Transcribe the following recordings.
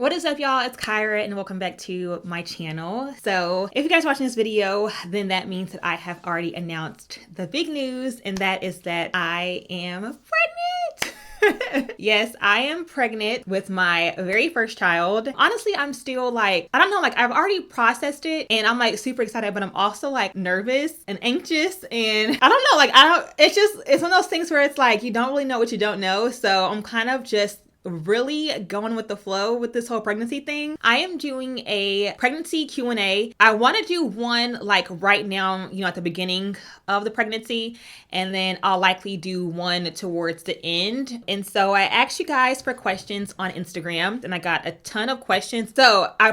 What is up, y'all? It's Kyra and welcome back to my channel. So if you guys are watching this video, then that means that I have already announced the big news, and that is that I am pregnant. Yes, I am pregnant with my very first child. Honestly, I'm still like, I don't know, like I've already processed it and I'm like super excited, but I'm also like nervous and anxious, and I don't know, like it's one of those things where it's like you don't really know what you don't know. So I'm kind of just really going with the flow with this whole pregnancy thing. I am doing a pregnancy Q&A. I want to do one like right now, at the beginning of the pregnancy, and then I'll likely do one towards the end. And so I asked you guys for questions on Instagram and I got a ton of questions. So I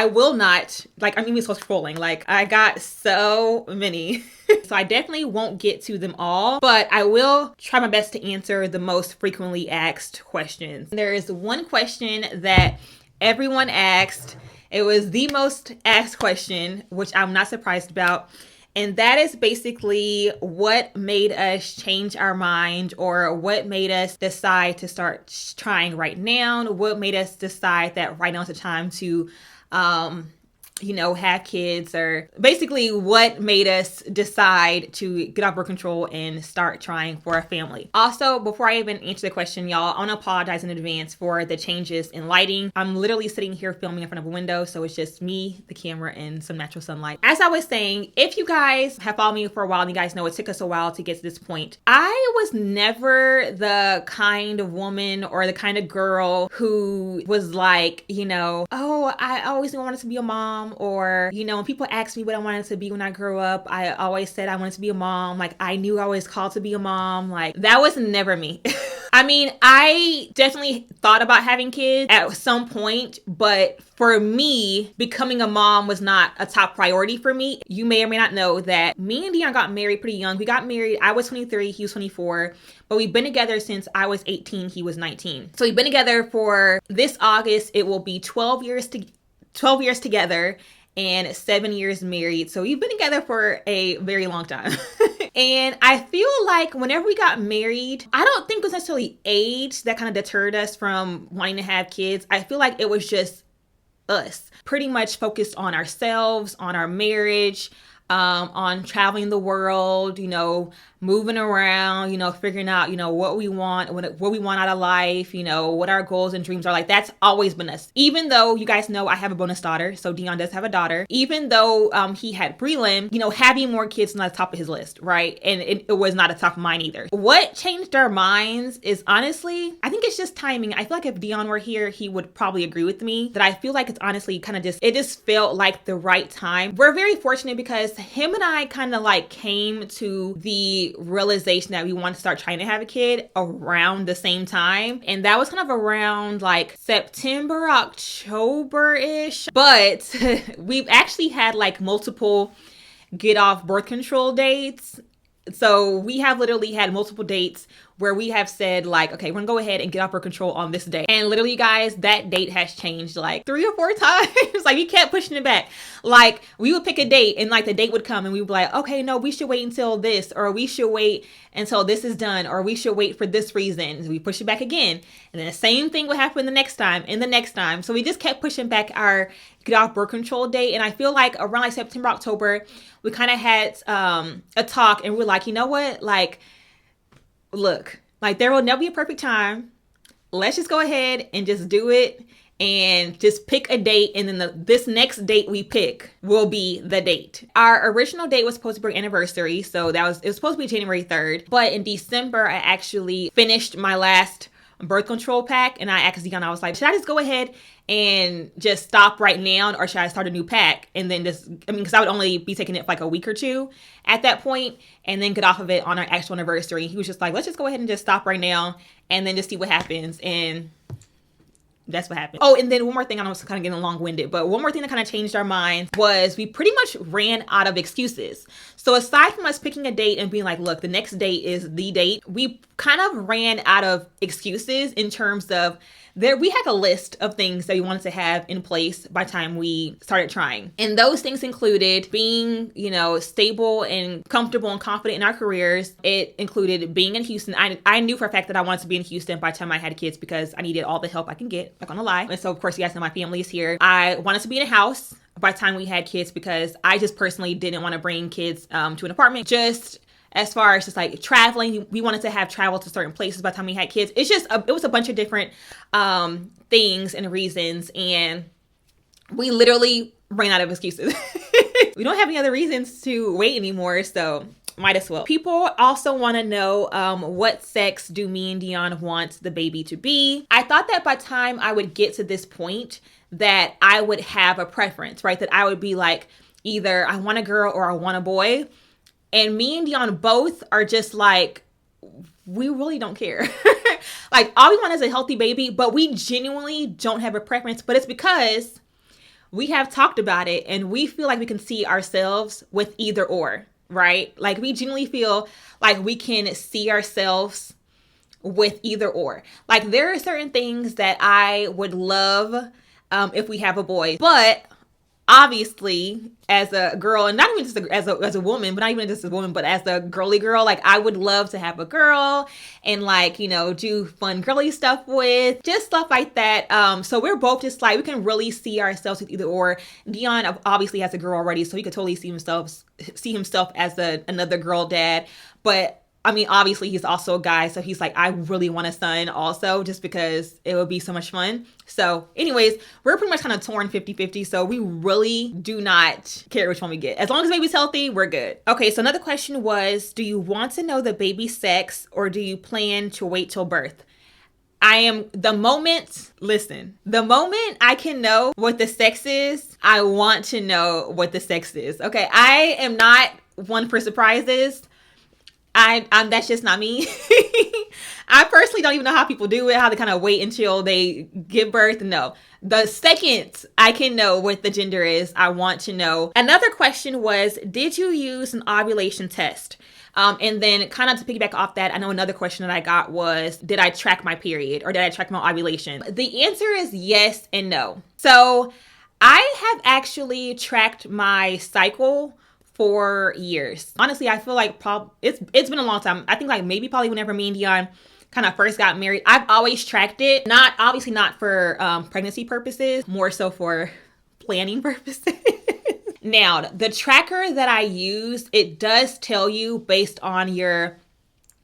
will not, like, I'm even so scrolling, like I got so many. So I definitely won't get to them all, but I will try my best to answer the most frequently asked questions. There is one question that everyone asked. It was the most asked question, which I'm not surprised about. And that is basically what made us change our mind, or what made us decide to start trying right now. What made us decide that right now is the time to, have kids, or basically what made us decide to get off birth control and start trying for a family. Also, before I even answer the question, y'all, I want to apologize in advance for the changes in lighting. I'm literally sitting here filming in front of a window, so it's just me, the camera, and some natural sunlight. As I was saying, if you guys have followed me for a while, and you guys know it took us a while to get to this point, I was never the kind of woman or the kind of girl who was like, oh, I always wanted to be a mom. Or, when people ask me what I wanted to be when I grew up, I always said I wanted to be a mom. Like, I knew I was called to be a mom. Like, that was never me. I mean, I definitely thought about having kids at some point, but for me, becoming a mom was not a top priority for me. You may or may not know that me and Dion got married pretty young. We got married, I was 23, he was 24, but we've been together since I was 18, he was 19. So we've been together for this August, it will be 12 years together and 7 years married. So we've been together for a very long time. And I feel like whenever we got married, I don't think it was necessarily age that kind of deterred us from wanting to have kids. I feel like it was just us pretty much focused on ourselves, on our marriage, on traveling the world, moving around, figuring out, what we want out of life, what our goals and dreams are. Like, that's always been us. Even though you guys know I have a bonus daughter, so Dion does have a daughter. Even though he had Breland, having more kids is not at the top of his list, right? And it was not at the top of mine either. What changed our minds is, honestly, I think it's just timing. I feel like if Dion were here, he would probably agree with me that I feel like it's honestly it just felt like the right time. We're very fortunate because him and I kind of like came to the realization that we want to start trying to have a kid around the same time, and that was kind of around like September, October-ish. But we've actually had like multiple get off birth control dates. So we have literally had multiple dates where we have said like, okay, we're gonna go ahead and get off birth control on this day. And literally, guys, that date has changed like 3 or 4 times. Like, we kept pushing it back. Like, we would pick a date and like the date would come and we would be like, okay, no, we should wait until this, or we should wait until this is done, or we should wait for this reason. So we push it back again. And then the same thing would happen the next time and the next time. So we just kept pushing back our get off birth control date. And I feel like around like September, October, we kind of had a talk, and we're like, you know what? Like, look, like, there will never be a perfect time. Let's just go ahead and just do it and just pick a date. And then this next date we pick will be the date. Our original date was supposed to be our anniversary. So it was supposed to be January 3rd. But in December, I actually finished my last birth control pack. And I asked Dion, I was like, should I just go ahead and just stop right now, or should I start a new pack and then because I would only be taking it for like a week or 2 at that point, and then get off of it on our actual anniversary. He was just like, let's just go ahead and just stop right now and then just see what happens. And that's what happened. Oh, and then one more thing, I know it's kind of getting long-winded, but one more thing that kind of changed our minds was we pretty much ran out of excuses. So aside from us picking a date and being like, look, the next date is the date, we kind of ran out of excuses in terms of we had a list of things that we wanted to have in place by the time we started trying. And those things included being, stable and comfortable and confident in our careers. It included being in Houston. I knew for a fact that I wanted to be in Houston by the time I had kids because I needed all the help I can get, not gonna lie. And so of course you guys know my family is here. I wanted to be in a house by the time we had kids because I just personally didn't want to bring kids to an apartment. Just as far as just like traveling, we wanted to have travel to certain places by the time we had kids. It's just, it was a bunch of different things and reasons, and we literally ran out of excuses. We don't have any other reasons to wait anymore, so might as well. People also want to know what sex do me and Dion want the baby to be. I thought that by the time I would get to this point that I would have a preference, right? That I would be like, either I want a girl or I want a boy. And me and Dion both are just like, we really don't care. Like, all we want is a healthy baby, but we genuinely don't have a preference. But it's because we have talked about it and we feel like we can see ourselves with either or, right? Like, we genuinely feel like we can see ourselves with either or. Like, there are certain things that I would love if we have a boy, but obviously, as a girl, and not even just as a woman, but not even just as a woman, but as a girly girl, like, I would love to have a girl and like, do fun girly stuff with, just stuff like that. So we're both just like, we can really see ourselves with either or. Dion obviously has a girl already, so he could totally see himself as another girl dad. But I mean, obviously he's also a guy, so he's like, I really want a son also, just because it would be so much fun. So anyways, we're pretty much kind of torn 50-50, so we really do not care which one we get. As long as baby's healthy, we're good. Okay, so another question was, do you want to know the baby's sex or do you plan to wait till birth? The moment I can know what the sex is, I want to know what the sex is. Okay, I am not one for surprises. I'm that's just not me. I personally don't even know how people do it, how they kind of wait until they give birth. No, the second I can know what the gender is, I want to know. Another question was, did you use an ovulation test? And then kind of to piggyback off that, I know another question that I got was, did I track my period or did I track my ovulation? The answer is yes and no. So I have actually tracked my cycle for years. Honestly, I feel like it's been a long time. I think like maybe probably whenever me and Dion kind of first got married, I've always tracked it. Obviously not for pregnancy purposes, more so for planning purposes. Now, the tracker that I use, it does tell you based on your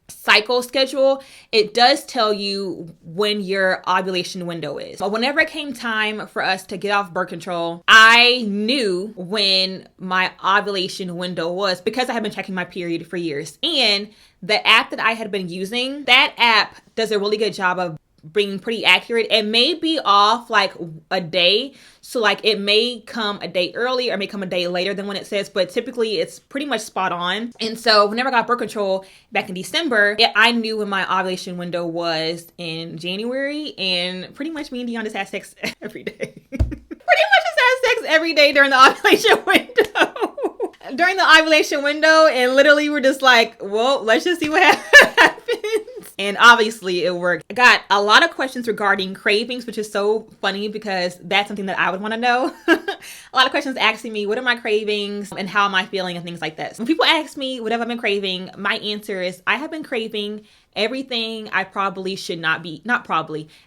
cycle schedule, it does tell you when your ovulation window is. But whenever it came time for us to get off birth control, I knew when my ovulation window was because I had been checking my period for years. And the app that I had been using, that app does a really good job of being pretty accurate. It may be off like a day. So like it may come a day early or may come a day later than when it says, but typically it's pretty much spot on. And so whenever I got birth control back in December, I knew when my ovulation window was in January, and pretty much me and Dion just had sex every day. Pretty much just had sex every day during the ovulation window. During the ovulation window, and literally we're just like, well, let's just see what happens. And obviously it worked. I got a lot of questions regarding cravings, which is so funny because that's something that I would want to know. A lot of questions asking me, what are my cravings and how am I feeling and things like that. So when people ask me what have I been craving, my answer is I have been craving everything I probably should not be,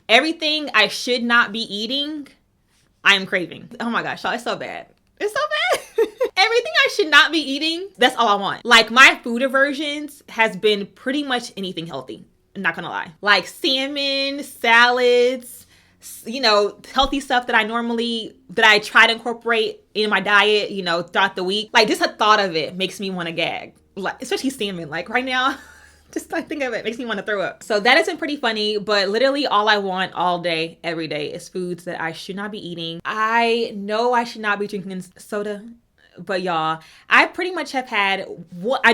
everything I should not be eating, I am craving. Oh my gosh, y'all, it's so bad. It's so bad. Everything I should not be eating, that's all I want. Like my food aversions has been pretty much anything healthy. I'm not gonna lie. Like salmon, salads, healthy stuff that I try to incorporate in my diet, throughout the week. Like just the thought of it makes me want to gag. Like especially salmon. Like right now, just I think of it makes me want to throw up. So that has been pretty funny, but literally all I want all day, every day is foods that I should not be eating. I know I should not be drinking soda, but y'all, I pretty much have had I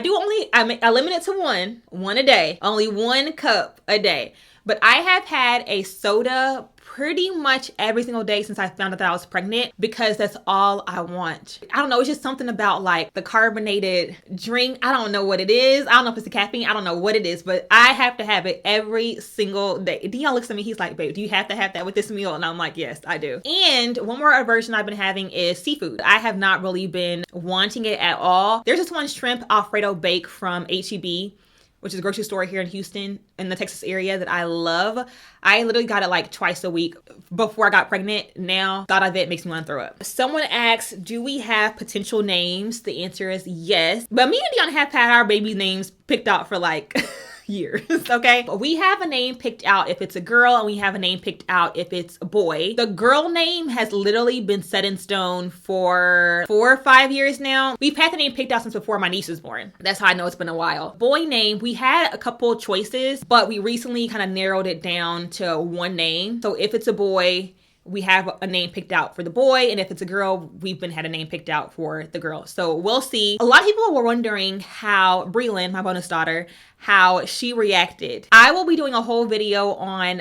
limit it to one a day, only 1 cup a day. But I have had a soda pretty much every single day since I found out that I was pregnant because that's all I want. I don't know. It's just something about like the carbonated drink. I don't know what it is. I don't know if it's the caffeine. I don't know what it is, but I have to have it every single day. Dion looks at me. He's like, babe, do you have to have that with this meal? And I'm like, yes, I do. And one more aversion I've been having is seafood. I have not really been wanting it at all. There's this one shrimp Alfredo bake from H-E-B, which is a grocery store here in Houston in the Texas area that I love. I literally got it like twice a week before I got pregnant. Now, thought of it makes me want to throw up. Someone asks, do we have potential names? The answer is yes. But me and Dion have had our baby names picked out for like years, okay? We have a name picked out if it's a girl, and we have a name picked out if it's a boy. The girl name has literally been set in stone for 4 or 5 years now. We've had the name picked out since before my niece was born. That's how I know it's been a while. Boy name, we had a couple choices, but we recently kind of narrowed it down to one name. So if it's a boy, we have a name picked out for the boy, and if it's a girl, we've had a name picked out for the girl. So we'll see. A lot of people were wondering how Breland, my bonus daughter, how she reacted. I will be doing a whole video on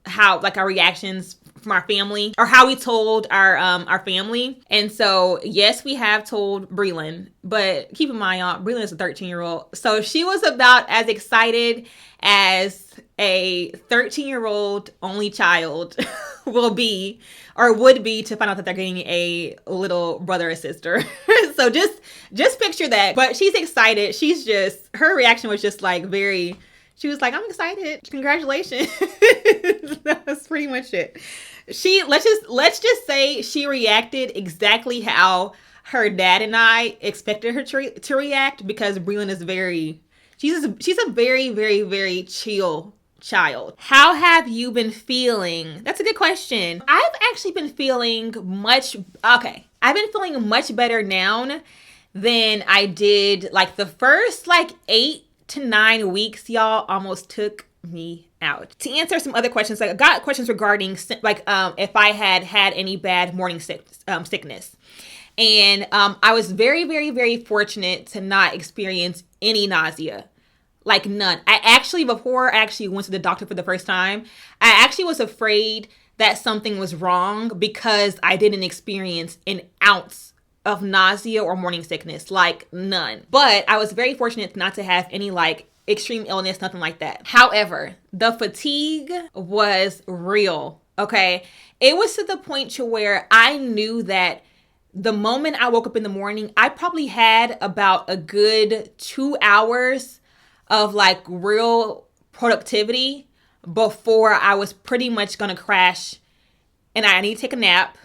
how like our reactions from our family, or how we told our family. And so yes, we have told Breland, but keep in mind, y'all, Breland is a 13-year-old, so she was about as excited as a 13-year-old only child will be or would be to find out that they're getting a little brother or sister. So just picture that. But she's excited. Her reaction was just like she was like, I'm excited. Congratulations. That's pretty much it. Let's just say she reacted exactly how her dad and I expected her to react, because Breland is she's a very, very, very chill child. How have you been feeling? That's a good question. I've actually been feeling much better now than I did. Like the first 8 to 9 weeks, y'all, almost took me out. To answer some other questions, I got questions regarding if I had any bad morning sickness. And I was very, very, very fortunate to not experience any nausea. Like none. Before I actually went to the doctor for the first time, I actually was afraid that something was wrong because I didn't experience an ounce of nausea or morning sickness, like none. But I was very fortunate not to have any extreme illness, nothing like that. However, the fatigue was real, okay? It was to the point to where I knew that the moment I woke up in the morning, I probably had about a good 2 hours of real productivity before I was pretty much gonna crash and I need to take a nap.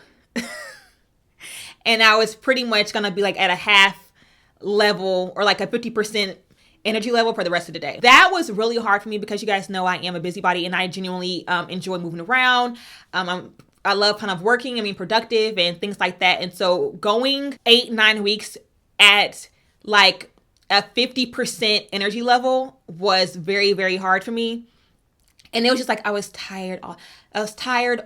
And I was pretty much gonna be at a half level or a 50% energy level for the rest of the day. That was really hard for me because you guys know I am a busybody and I genuinely enjoy moving around. I love kind of working and being productive and things like that. And so going 8-9 weeks at a 50% energy level was very, very hard for me. And it was just I was tired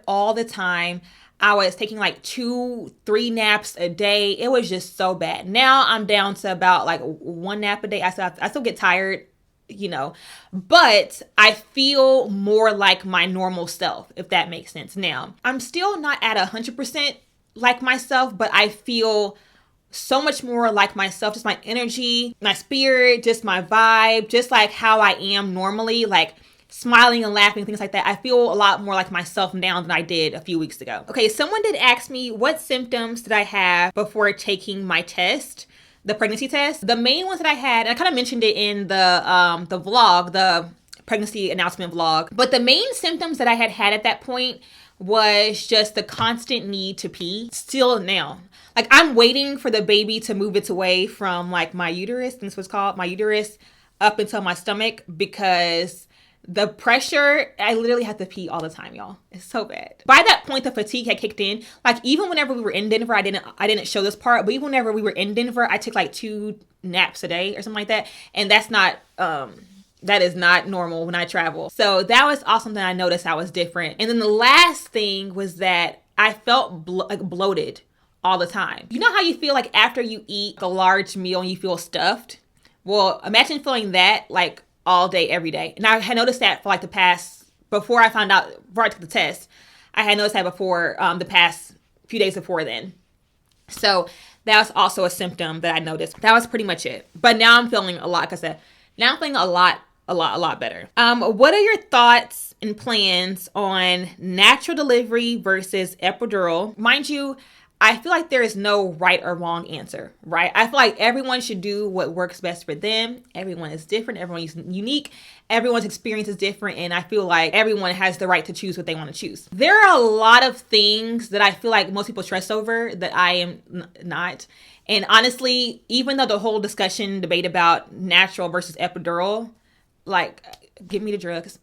all the time. I was taking 2-3 naps a day. It was just so bad. Now I'm down to about 1 nap a day. I still get tired, but I feel more like my normal self, if that makes sense. Now, I'm still not at 100% like myself, but I feel so much more like myself, just my energy, my spirit, just my vibe, just how I am normally, smiling and laughing, things like that. I feel a lot more like myself now than I did a few weeks ago. Okay, someone did ask me what symptoms did I have before taking my test, the pregnancy test. The main ones that I had, and I kind of mentioned it in the vlog, the pregnancy announcement vlog, but the main symptoms that I had at that point was just the constant need to pee. Still now. I'm waiting for the baby to move its way from my uterus, that's what's called, my uterus, up until my stomach, because the pressure, I literally have to pee all the time, y'all. It's so bad. By that point, the fatigue had kicked in. Even whenever we were in Denver, I didn't show this part, but even whenever we were in Denver, I took 2 naps a day or something like that. And that's not, that is not normal when I travel. So that was also something I noticed I was different. And then the last thing was that I felt bloated all the time. You know how you feel after you eat a large meal and you feel stuffed? Well, imagine feeling that all day, every day. And I had noticed that for the past before I took the test, I had noticed that before the past few days before then. So that was also a symptom that I noticed. That was pretty much it. But now I'm feeling a lot, like I said, now I'm feeling a lot better. What are your thoughts and plans on natural delivery versus epidural? Mind you, I feel like there is no right or wrong answer, right? I feel like everyone should do what works best for them. Everyone is different. Everyone is unique. Everyone's experience is different. And I feel like everyone has the right to choose what they want to choose. There are a lot of things that I feel like most people stress over that I am not. And honestly, even though the whole debate about natural versus epidural, like, give me the drugs.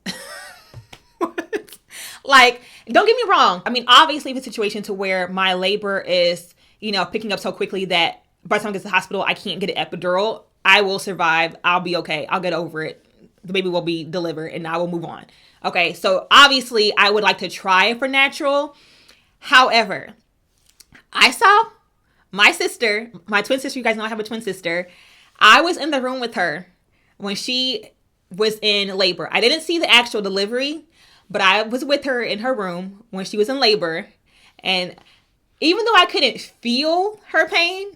Like, don't get me wrong. I mean, obviously, the situation to where my labor is, picking up so quickly that by the time I get to the hospital, I can't get an epidural. I will survive. I'll be okay. I'll get over it. The baby will be delivered and I will move on. Okay, so obviously, I would like to try it for natural. However, I saw my sister, my twin sister. You guys know I have a twin sister. I was in the room with her when she was in labor. I didn't see the actual delivery, but I was with her in her room when she was in labor. And even though I couldn't feel her pain,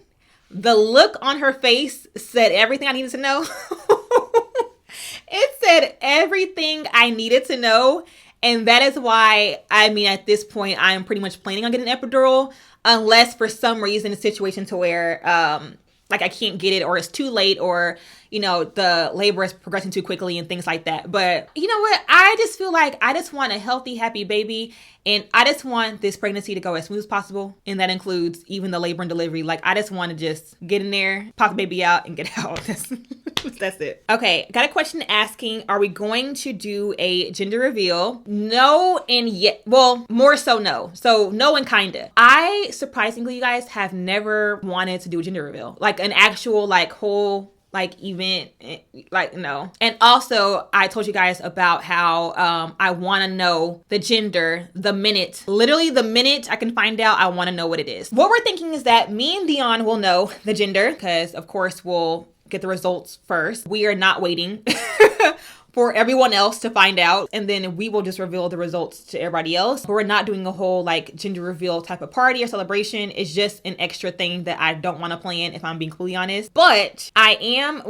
the look on her face said everything I needed to know. It said everything I needed to know. And that is why, at this point, I'm pretty much planning on getting an epidural, unless for some reason a situation to where, I can't get it, or it's too late, or, the labor is progressing too quickly and things like that. But you know what? I just feel like I just want a healthy, happy baby. And I just want this pregnancy to go as smooth as possible. And that includes even the labor and delivery. Like, I just want to just get in there, pop the baby out, and get out. That's it. Okay, got a question asking, are we going to do a gender reveal? No and yet. Well, more so no. So no and kinda. I, surprisingly, you guys, have never wanted to do a gender reveal. Like an actual, whole event, no. And also, I told you guys about how I want to know the gender literally the minute I can find out. I want to know what it is. What we're thinking is that me and Dion will know the gender, because of course we'll get the results first. We are not waiting for everyone else to find out, and then we will just reveal the results to everybody else. But we're not doing a whole gender reveal type of party or celebration. It's just an extra thing that I don't want to plan, if I'm being completely honest. But Dion's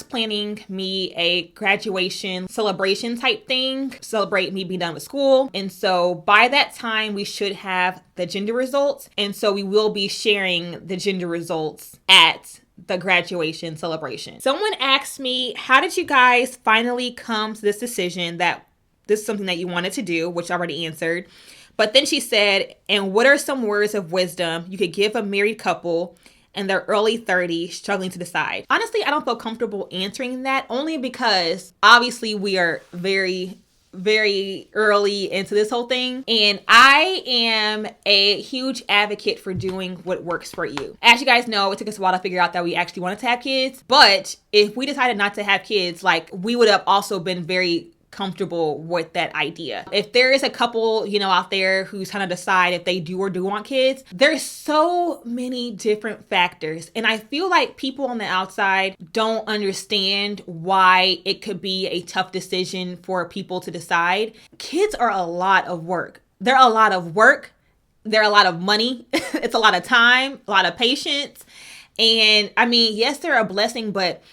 planning me a graduation celebration type thing, celebrate me being done with school. And so by that time, we should have the gender results. And so we will be sharing the gender results at the graduation celebration. Someone asked me, how did you guys finally come to this decision that this is something that you wanted to do, which I already answered. But then she said, and what are some words of wisdom you could give a married couple in their early 30s struggling to decide? Honestly, I don't feel comfortable answering that, only because obviously we are very early into this whole thing. And I am a huge advocate for doing what works for you. As you guys know, it took us a while to figure out that we actually wanted to have kids. But if we decided not to have kids, we would have also been very comfortable with that idea. If there is a couple, out there who's trying to decide if they do or do want kids, there's so many different factors. And I feel like people on the outside don't understand why it could be a tough decision for people to decide. Kids are a lot of work. They're a lot of work. They're a lot of money. It's a lot of time, a lot of patience. And yes, they're a blessing, but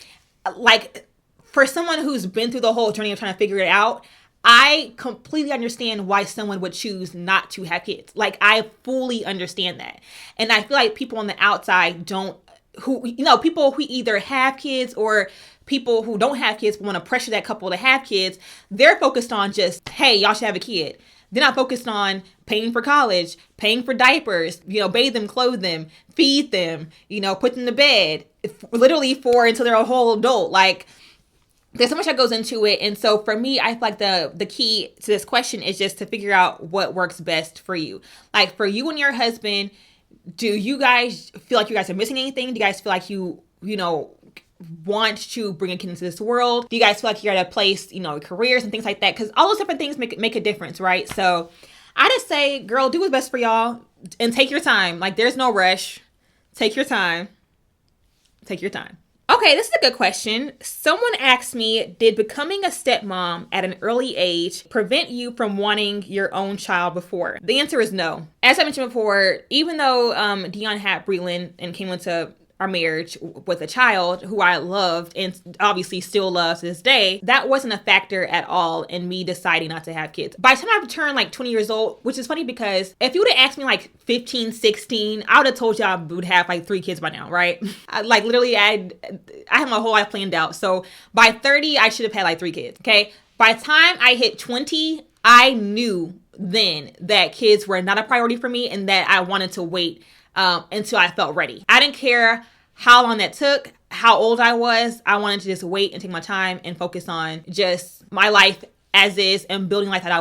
for someone who's been through the whole journey of trying to figure it out, I completely understand why someone would choose not to have kids. I fully understand that. And I feel like people on the outside people who either have kids or people who don't have kids but want to pressure that couple to have kids, they're focused on just, hey, y'all should have a kid. They're not focused on paying for college, paying for diapers, bathe them, clothe them, feed them, put them to bed, literally until they're a whole adult. There's so much that goes into it. And so for me, I feel like the key to this question is just to figure out what works best for you. For you and your husband, do you guys feel like you guys are missing anything? Do you guys feel like you want to bring a kid into this world? Do you guys feel like you're at a place, careers and things like that? Because all those different things make a difference, right? So I just say, girl, do what's best for y'all and take your time. There's no rush. Take your time. Take your time. Okay. Okay, this is a good question. Someone asked me, did becoming a stepmom at an early age prevent you from wanting your own child before? The answer is no. As I mentioned before, even though Dion had Breland and came into our marriage with a child who I loved and obviously still loves to this day, that wasn't a factor at all in me deciding not to have kids. By the time I turned like 20 years old, which is funny because if you would have asked me like 15, 16, I would have told you I would have like 3 kids by now, right? Like literally I had my whole life planned out. So by 30, I should have had like 3 kids, okay? By the time I hit 20, I knew then that kids were not a priority for me and that I wanted to wait until I felt ready. I didn't care how long that took, how old I was. I wanted to just wait and take my time and focus on just my life as is and building life that I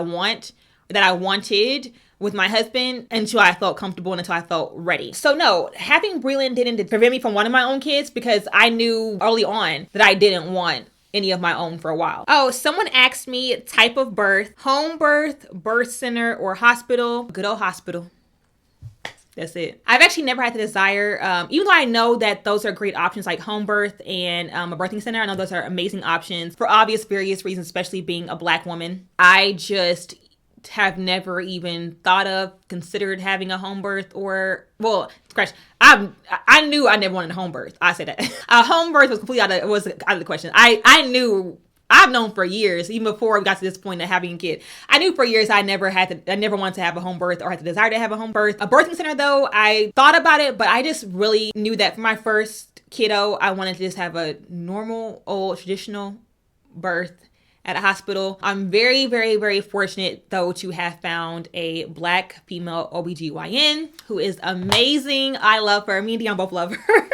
wanted with my husband until I felt comfortable and until I felt ready. So no, having Breland didn't prevent me from wanting my own kids because I knew early on that I didn't want any of my own for a while. Oh, someone asked me type of birth, home birth, birth center, or hospital. Good old hospital. That's it. I've actually never had the desire, even though I know that those are great options like home birth and a birthing center. I know those are amazing options for obvious various reasons, especially being a Black woman. I just have never even considered having a home birth I knew I never wanted a home birth. I said that. A home birth was completely out of the question. I've known for years, even before we got to this point of having a kid. I knew for years I never wanted to have a home birth or had the desire to have a home birth. A birthing center though, I thought about it, but I just really knew that for my first kiddo, I wanted to just have a normal, old, traditional birth at a hospital. I'm very, very, very fortunate though to have found a Black female OBGYN who is amazing. I love her. Me and Dion both love her.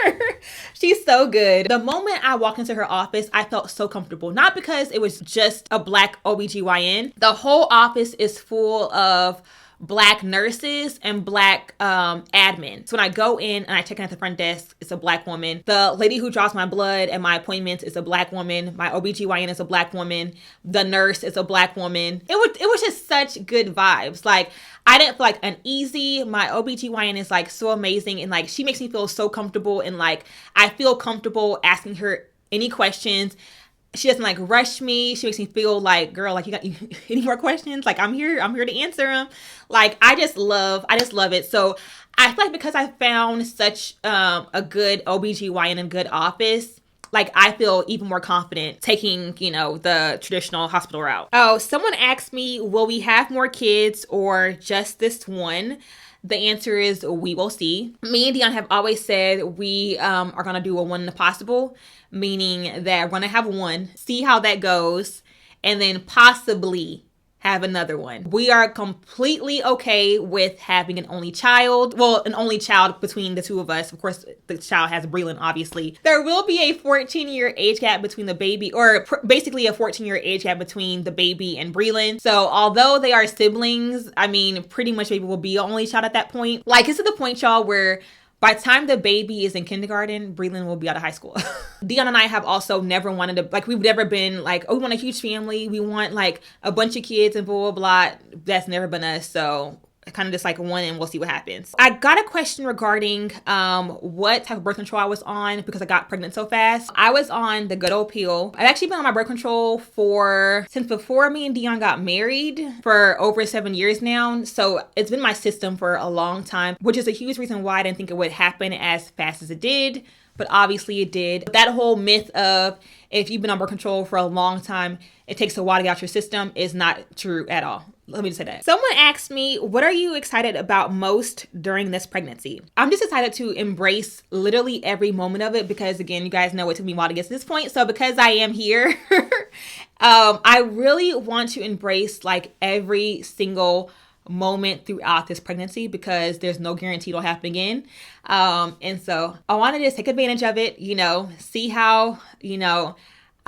She's so good. The moment I walked into her office, I felt so comfortable. Not because it was just a Black OBGYN. The whole office is full of Black nurses and Black admin. So when I go in and I check in at the front desk, it's a Black woman. The lady who draws my blood and my appointments is a Black woman. My OBGYN is a Black woman. The nurse is a Black woman. It was just such good vibes. Like, I didn't feel like uneasy. My OBGYN is like so amazing and like she makes me feel so comfortable and like I feel comfortable asking her any questions. She doesn't like rush me. She makes me feel like, girl, like you got any more questions? Like I'm here to answer them. Like I just love it. So I feel like because I found such a good OBGYN and good office, like I feel even more confident taking, the traditional hospital route. Oh, someone asked me, will we have more kids or just this one? The answer is we will see. Me and Dion have always said we are going to do a one in the possible, meaning that we're going to have one, see how that goes, and then possibly have another one. We are completely okay with having an only child. Well, an only child between the two of us. Of course, the child has Breland, obviously. There will be a 14-year age gap between the baby, or basically a 14-year age gap between the baby and Breland. So although they are siblings, I mean, pretty much baby will be an only child at that point. Like, it's to the point, y'all, where by the time the baby is in kindergarten, Breland will be out of high school. Dion and I have also never wanted to, like, we've never been like, oh, we want a huge family. We want like a bunch of kids and blah, blah, blah. That's never been us. So kind of just like one and we'll see what happens. I got a question regarding what type of birth control I was on because I got pregnant so fast. I was on the good old pill. I've actually been on my birth control since before me and Dion got married for over 7 years now. So it's been my system for a long time, which is a huge reason why I didn't think it would happen as fast as it did. But obviously it did. That whole myth of if you've been on birth control for a long time, it takes a while to get out your system is not true at all. Let me just say that. Someone asked me, what are you excited about most during this pregnancy? I'm just excited to embrace literally every moment of it because, again, you guys know it took me a while to get to this point. So because I am here, I really want to embrace like every single moment throughout this pregnancy because there's no guarantee it'll happen again. And so I want to just take advantage of it, see how,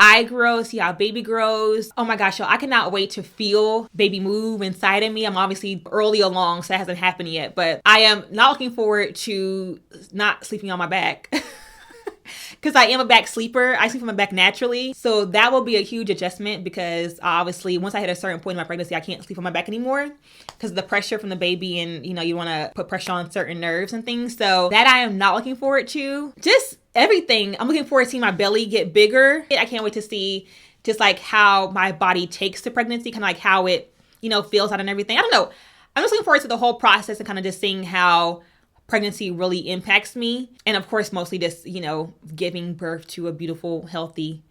I grow, see how baby grows. Oh my gosh, y'all, I cannot wait to feel baby move inside of me. I'm obviously early along, so that hasn't happened yet, but I am not looking forward to not sleeping on my back. Because I am a back sleeper. I sleep on my back naturally. So that will be a huge adjustment because obviously once I hit a certain point in my pregnancy, I can't sleep on my back anymore because of the pressure from the baby and, you want to put pressure on certain nerves and things. So that I am not looking forward to. Just everything. I'm looking forward to seeing my belly get bigger. I can't wait to see just like how my body takes to pregnancy, kind of like how it, feels out and everything. I don't know. I'm just looking forward to the whole process and kind of just seeing how pregnancy really impacts me. And of course, mostly just, giving birth to a beautiful, healthy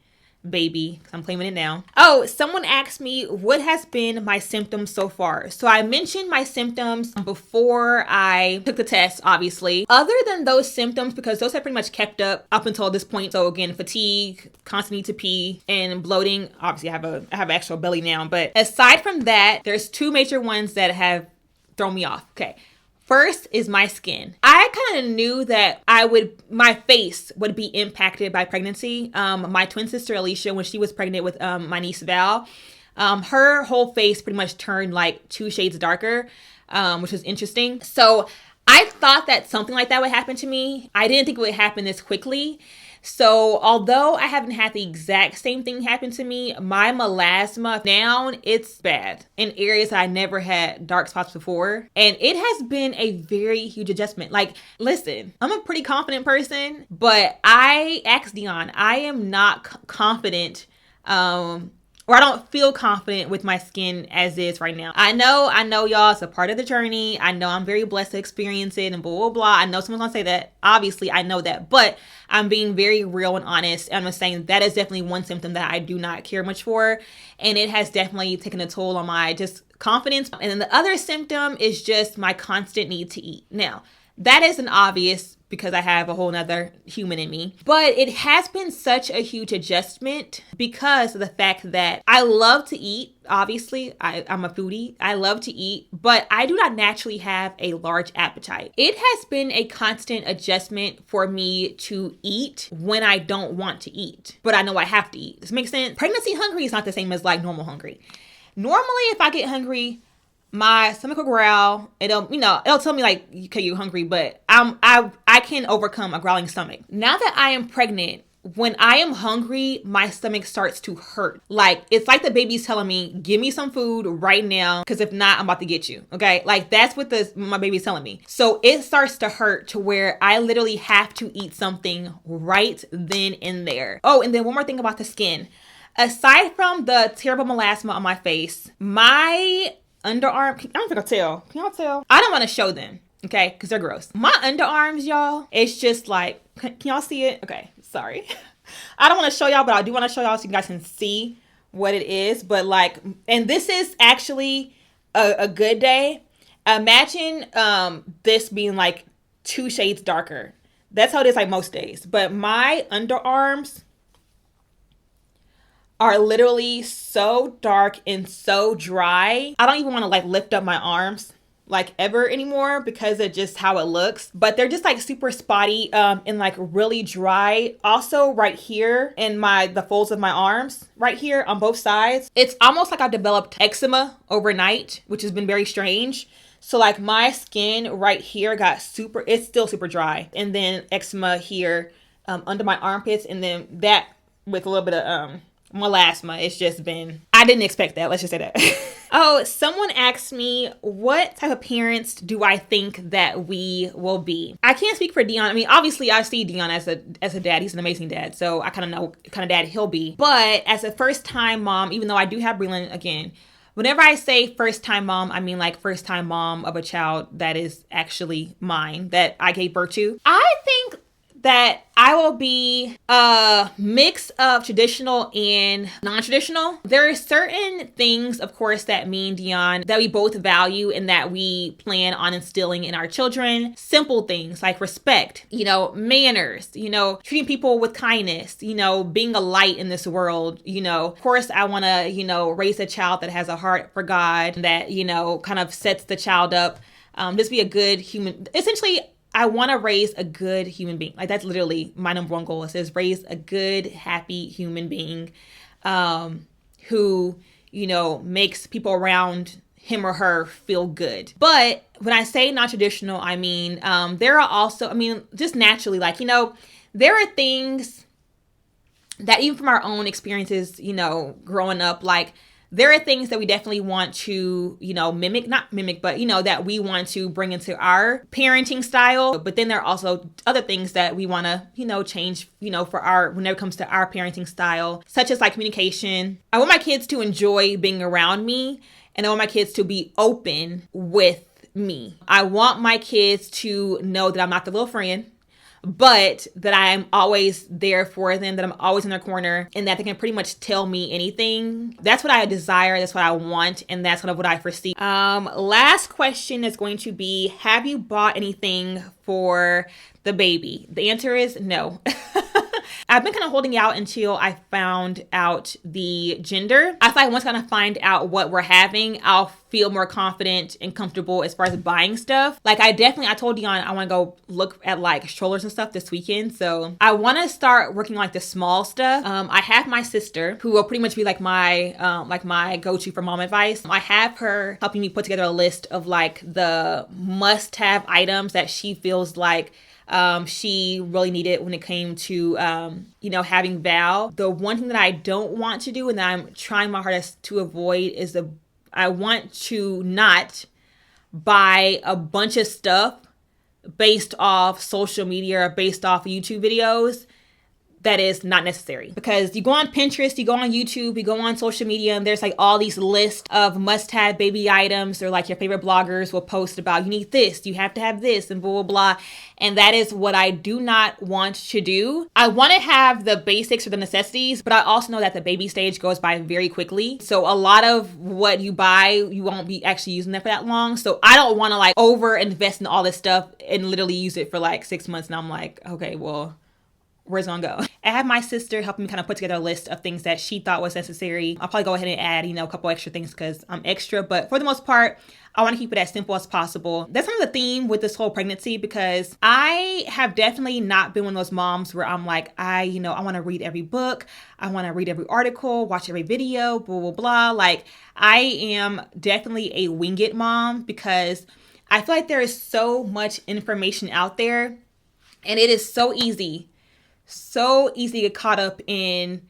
baby. I'm claiming it now. Oh, someone asked me what has been my symptoms so far. So I mentioned my symptoms before I took the test, obviously. Other than those symptoms, because those have pretty much kept up until this point. So again, fatigue, constant need to pee, and bloating. Obviously, I have an actual belly now. But aside from that, there's two major ones that have thrown me off. Okay. First is my skin. I kind of knew that my face would be impacted by pregnancy. My twin sister Alicia, when she was pregnant with my niece Val, her whole face pretty much turned like 2 shades darker, which was interesting. So I thought that something like that would happen to me. I didn't think it would happen this quickly. So although I haven't had the exact same thing happen to me, my melasma now, it's bad in areas that I never had dark spots before. And it has been a very huge adjustment. Like, listen, I'm a pretty confident person, but I asked Dion, I am not confident, or I don't feel confident with my skin as is right now. I know y'all, it's a part of the journey. I know I'm very blessed to experience it and blah, blah, blah. I know someone's gonna say that. Obviously, I know that. But I'm being very real and honest. And I'm saying that is definitely one symptom that I do not care much for. And it has definitely taken a toll on my just confidence. And then the other symptom is just my constant need to eat. Now, that isn't obvious because I have a whole nother human in me. But it has been such a huge adjustment because of the fact that I love to eat. Obviously, I'm a foodie. I love to eat, but I do not naturally have a large appetite. It has been a constant adjustment for me to eat when I don't want to eat, but I know I have to eat. Does this make sense? Pregnancy hungry is not the same as like normal hungry. Normally, if I get hungry, my stomach will growl. It'll tell me like, okay, you're hungry, but I can overcome a growling stomach. Now that I am pregnant, when I am hungry, my stomach starts to hurt. Like, it's like the baby's telling me, give me some food right now, because if not, I'm about to get you. Okay. Like, that's what my baby's telling me. So it starts to hurt to where I literally have to eat something right then and there. Oh, and then one more thing about the skin. Aside from the terrible melasma on my face, my underarm, I don't think I'll tell. Can y'all tell? I don't want to show them, okay? Because they're gross. My underarms, y'all, it's just like, can y'all see it? Okay, sorry. I don't want to show y'all, but I do want to show y'all so you guys can see what it is. But like, and this is actually a good day. Imagine this being like 2 shades darker. That's how it is like most days. But my underarms are literally so dark and so dry. I don't even want to like lift up my arms like ever anymore because of just how it looks. But they're just like super spotty and like really dry. Also right here in the folds of my arms, right here on both sides, it's almost like I've developed eczema overnight, which has been very strange. So like my skin right here it's still super dry. And then eczema here under my armpits, and then that with a little bit of melasma. It's just been, I didn't expect that. Let's just say that. Oh, someone asked me, what type of parents do I think that we will be? I can't speak for Dion. I mean, obviously I see Dion as a dad. He's an amazing dad. So I kind of know what kind of dad he'll be. But as a first time mom, even though I do have Breland again, whenever I say first time mom, I mean like first time mom of a child that is actually mine, that I gave birth to. I think that I will be a mix of traditional and non-traditional. There are certain things, of course, that me and Dion, that we both value and that we plan on instilling in our children. Simple things like respect, manners, treating people with kindness, being a light in this world, Of course, I want to, raise a child that has a heart for God, that, kind of sets the child up, just be a good human. Essentially, I want to raise a good human being. Like, that's literally my number one goal. It says raise a good, happy human being who, makes people around him or her feel good. But when I say non-traditional, I mean, there are also, just naturally, like, there are things that even from our own experiences, growing up, like there are things that we definitely want to, not mimic, but, that we want to bring into our parenting style. But then there are also other things that we want to, change, whenever it comes to our parenting style, such as like communication. I want my kids to enjoy being around me, and I want my kids to be open with me. I want my kids to know that I'm not the little friend, but that I'm always there for them, that I'm always in their corner, and that they can pretty much tell me anything. That's what I desire, that's what I want, and that's kind of what I foresee. Last question is going to be, have you bought anything for the baby? The answer is no. I've been kind of holding out until I found out the gender. I feel like once I kind of find out what we're having, I'll feel more confident and comfortable as far as buying stuff. Like I told Dion I want to go look at like strollers and stuff this weekend. So I want to start working like the small stuff. I have my sister who will pretty much be like my go-to for mom advice. I have her helping me put together a list of like the must-have items that she feels like she really needed when it came to, having Val. The one thing that I don't want to do and that I'm trying my hardest to avoid is I want to not buy a bunch of stuff based off social media or based off YouTube videos that is not necessary. Because you go on Pinterest, you go on YouTube, you go on social media, and there's like all these lists of must-have baby items, or like your favorite bloggers will post about, you need this, you have to have this, and blah, blah, blah. And that is what I do not want to do. I want to have the basics or the necessities, but I also know that the baby stage goes by very quickly. So a lot of what you buy, you won't be actually using that for that long. So I don't want to like over invest in all this stuff and literally use it for like 6 months. And I'm like, okay, well, where's it gonna go? I have my sister helping me kind of put together a list of things that she thought was necessary. I'll probably go ahead and add, a couple extra things because I'm extra, but for the most part, I want to keep it as simple as possible. That's kind of the theme with this whole pregnancy, because I have definitely not been one of those moms where I'm like, I want to read every book. I want to read every article, watch every video, blah, blah, blah. Like I am definitely a wing it mom, because I feel like there is so much information out there, and it is so easy to get caught up in,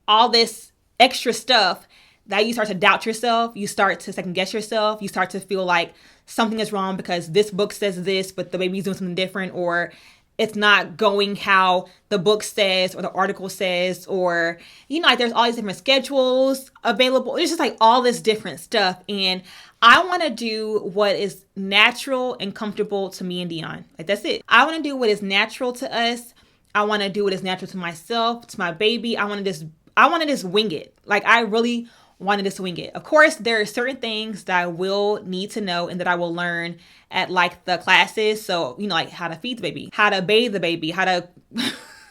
all this extra stuff that you start to doubt yourself. You start to second guess yourself. You start to feel like something is wrong because this book says this, but the baby's doing something different, or it's not going how the book says or the article says, or, like there's all these different schedules available. It's just like all this different stuff. And I want to do what is natural and comfortable to me and Dion. Like that's it. I want to do what is natural to us. I want to do what is natural to myself, to my baby. I want to just wing it. Like I really wanted to swing it. Of course, there are certain things that I will need to know and that I will learn at like the classes. So, like how to feed the baby, how to bathe the baby, how to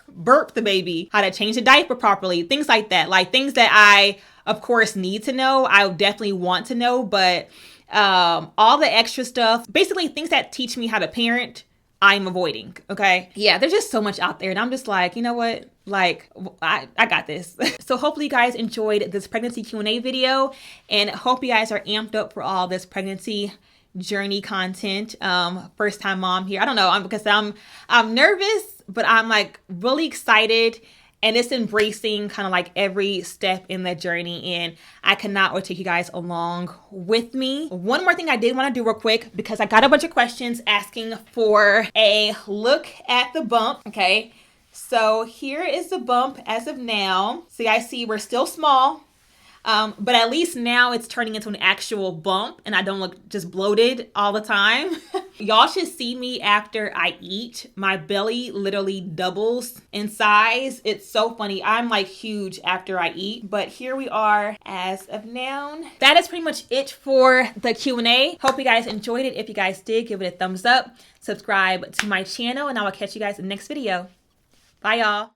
burp the baby, how to change the diaper properly, things like that. Like things that I, of course, need to know. I definitely want to know, but all the extra stuff, basically things that teach me how to parent, I'm avoiding. Okay. Yeah, there's just so much out there. And I'm just like, you know what? Like, I got this. So hopefully you guys enjoyed this pregnancy Q&A video, and hope you guys are amped up for all this pregnancy journey content. First time mom here. I don't know. Because I'm nervous, but I'm like really excited. And it's embracing kind of like every step in the journey. And I cannot wait to take you guys along with me. One more thing I did want to do real quick, because I got a bunch of questions asking for a look at the bump. Okay. So here is the bump as of now. So I see we're still small. But at least now it's turning into an actual bump and I don't look just bloated all the time. Y'all should see me after I eat. My belly literally doubles in size. It's so funny. I'm like huge after I eat, but here we are as of now. That is pretty much it for the Q&A. Hope you guys enjoyed it. If you guys did, give it a thumbs up, subscribe to my channel, and I will catch you guys in the next video. Bye y'all.